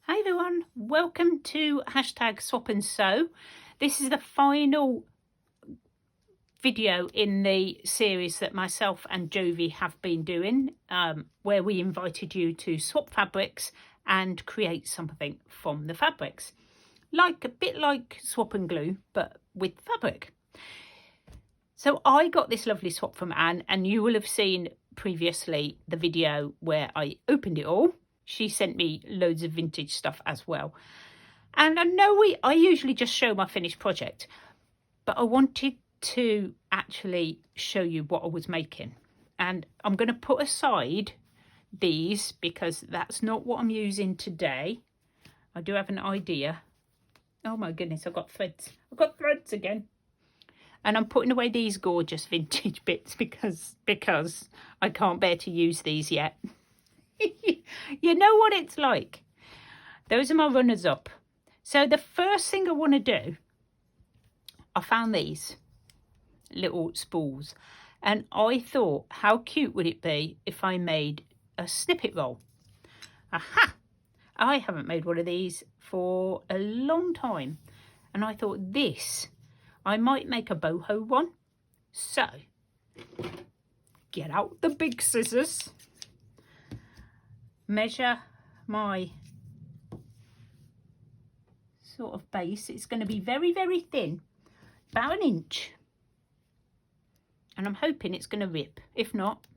Hi everyone, welcome to hashtag swap and sew. This is the final video in the series that myself and Jovi have been doing, where we invited you to swap fabrics and create something from the fabrics. A bit like swap and glue, but with fabric. So I got this lovely swap from Anne, and you will have seen previously the video where I opened it all. She sent me loads of vintage stuff as well. And I know I usually just show my finished project, but I wanted to actually show you what I was making. And I'm going to put aside these because that's not what I'm using today. I do have an idea. Oh my goodness, I've got threads. I've got threads again. And I'm putting away these gorgeous vintage bits because I can't bear to use these yet. You know what it's like. Those are my runners up. So the first thing I want to do, I found these little spools, and I thought, how cute would it be if I made a snippet roll? Aha! I haven't made one of these for a long time, and I thought I might make a boho one. So get out the big scissors, measure my sort of base. It's going to be very, very thin, about an inch, and I'm hoping it's going to rip. If not,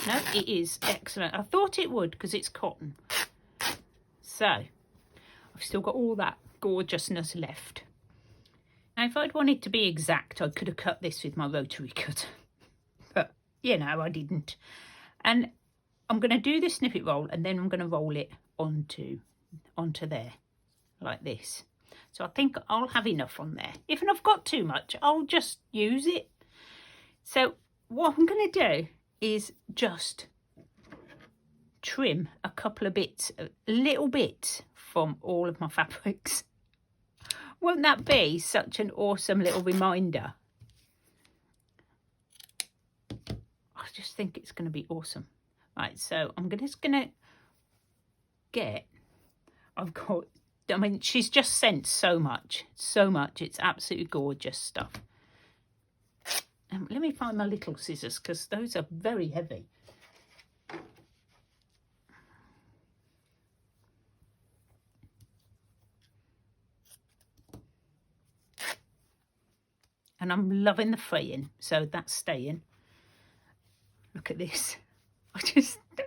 no, it is excellent. I thought it would because it's cotton. So I've still got all that gorgeousness left. Now if I'd wanted to be exact, I could have cut this with my rotary cutter, but you know, I didn't. And I'm going to do the snippet roll, and then I'm going to roll it onto there like this. So I think I'll have enough on there. If I've got too much, I'll just use it. So what I'm going to do is just trim a couple of bits, little bits from all of my fabrics. Won't that be such an awesome little reminder? I just think it's going to be awesome. Right, so I'm just going to get, I mean, she's just sent so much. It's absolutely gorgeous stuff. Let me find my little scissors because those are very heavy. And I'm loving the fraying, so that's staying. Look at this.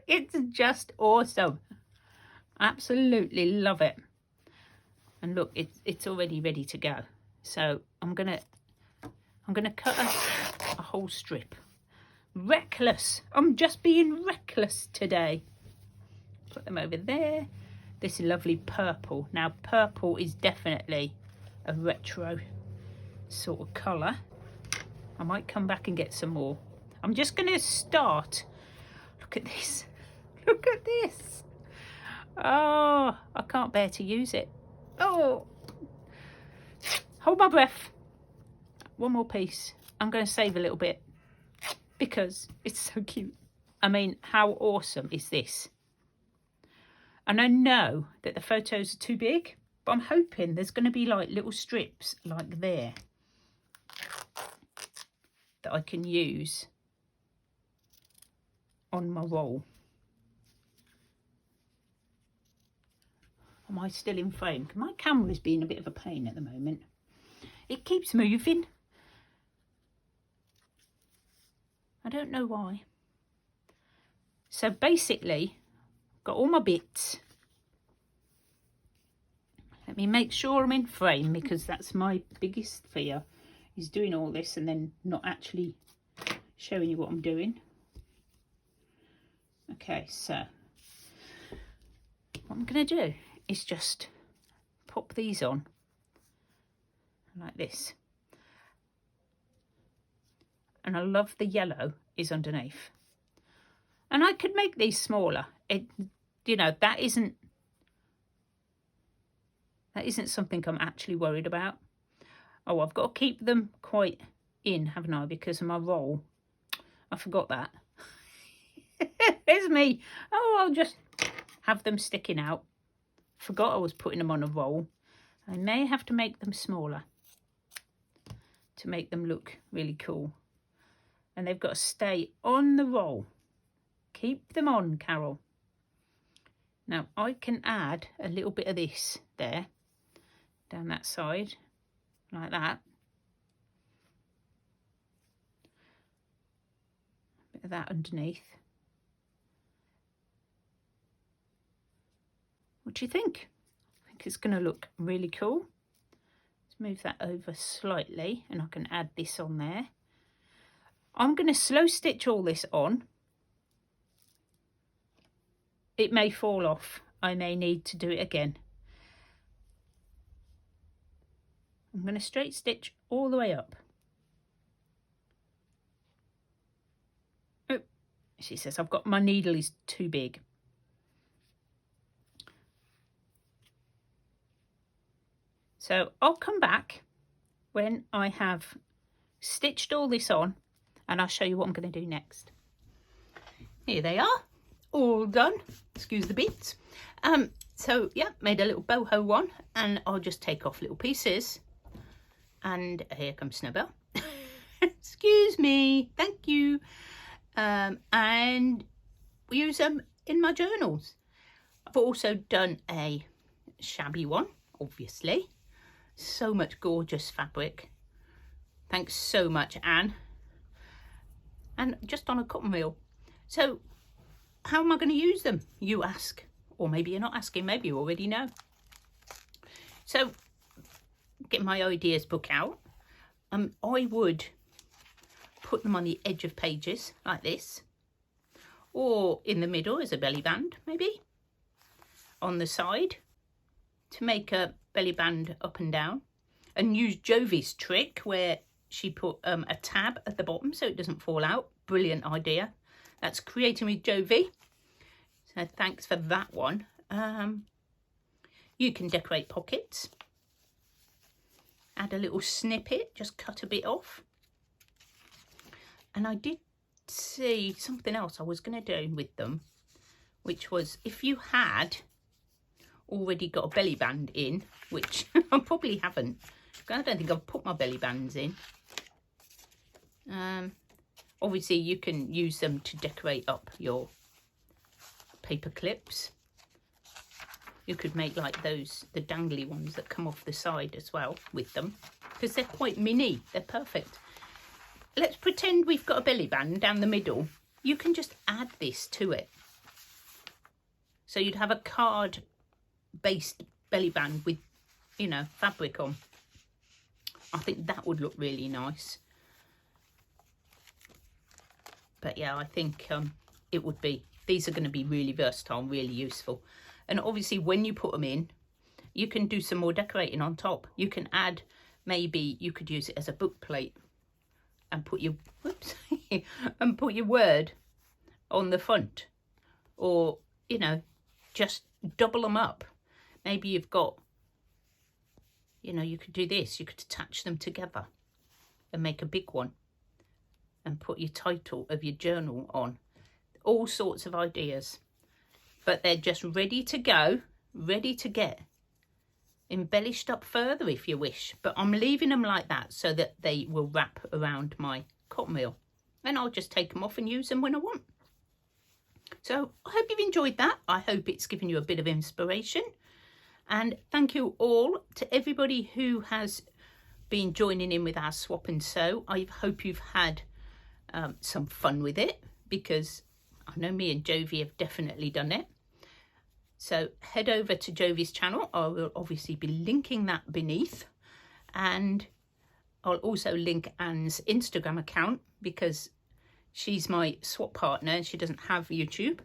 It's just awesome. Absolutely love it. And look, it's already ready to go. So I'm gonna cut a whole strip. Reckless. I'm just being reckless today. Put them over there. This lovely purple. Now purple is definitely a retro sort of colour. I might come back and get some more. I'm just going to start. Look at this. Look at this. Oh, I can't bear to use it. Oh, hold my breath. One more piece. I'm going to save a little bit because it's so cute. I mean, how awesome is this? And I know that the photos are too big, but I'm hoping there's going to be like little strips like there that I can use on my roll. Am I still in frame? My camera's being a bit of a pain at the moment. It keeps moving. I don't know why. So basically, got all my bits. Let me make sure I'm in frame because that's my biggest fear, is doing all this and then not actually showing you what I'm doing. Okay, so what I'm going to do is just pop these on like this. And I love the yellow is underneath. And I could make these smaller. You know, that isn't something I'm actually worried about. Oh, I've got to keep them quite in, haven't I, because of my roll. I forgot that. There's me. Oh, I'll just have them sticking out forgot I was putting them on a roll. I may have to make them smaller to make them look really cool. And they've got to stay on the roll. Keep them on, Carol. Now I can add a little bit of this there, down that side, like that. A bit of that underneath. What do you think? I think it's going to look really cool. Let's move that over slightly and I can add this on there. I'm going to slow stitch all this on. It may fall off. I may need to do it again. I'm going to straight stitch all the way up. Oh, she says I've got, my needle is too big. So I'll come back when I have stitched all this on and I'll show you what I'm going to do next. Here they are, all done. Excuse the beats. So yeah, made a little boho one and I'll just take off little pieces. And here comes Snowbell. Excuse me, thank you. And we use them in my journals. I've also done a shabby one, obviously. So much gorgeous fabric. Thanks so much, Anne. And just on a cotton reel. So how am I going to use them, you ask? Or maybe you're not asking, maybe you already know. So get my ideas book out. I would put them on the edge of pages like this, or in the middle as a belly band, maybe on the side to make a belly band up and down, and use Jovi's trick where she put a tab at the bottom so it doesn't fall out. Brilliant idea. That's Creating with Jovi, so thanks for that one. You can decorate pockets, add a little snippet, just cut a bit off. And I did see something else I was going to do with them, which was if you had already got a belly band in, which I probably haven't. I don't think I've put my belly bands in. Obviously you can use them to decorate up your paper clips. You could make like those, the dangly ones that come off the side as well with them, because they're quite mini. They're perfect. Let's pretend we've got a belly band down the middle. You can just add this to it. So you'd have a card based belly band with, you know, fabric on. I think that would look really nice. But yeah, I think it would be, these are going to be really versatile, really useful. And obviously when you put them in, you can do some more decorating on top. You can add, maybe you could use it as a book plate and put your, whoops, and put your word on the front. Or, you know, just double them up. Maybe you've got, you know, you could do this. You could attach them together and make a big one and put your title of your journal on. All sorts of ideas. But they're just ready to go, ready to get embellished up further if you wish. But I'm leaving them like that so that they will wrap around my cotton reel. And I'll just take them off and use them when I want. So I hope you've enjoyed that. I hope it's given you a bit of inspiration. And thank you all to everybody who has been joining in with our swap and sew. I hope you've had some fun with it, because I know me and Jovi have definitely done it. So head over to Jovi's channel. I will obviously be linking that beneath, and I'll also link Anne's Instagram account because she's my swap partner and she doesn't have YouTube.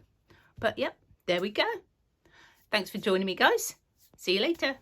But yep, there we go. Thanks for joining me, guys. See you later.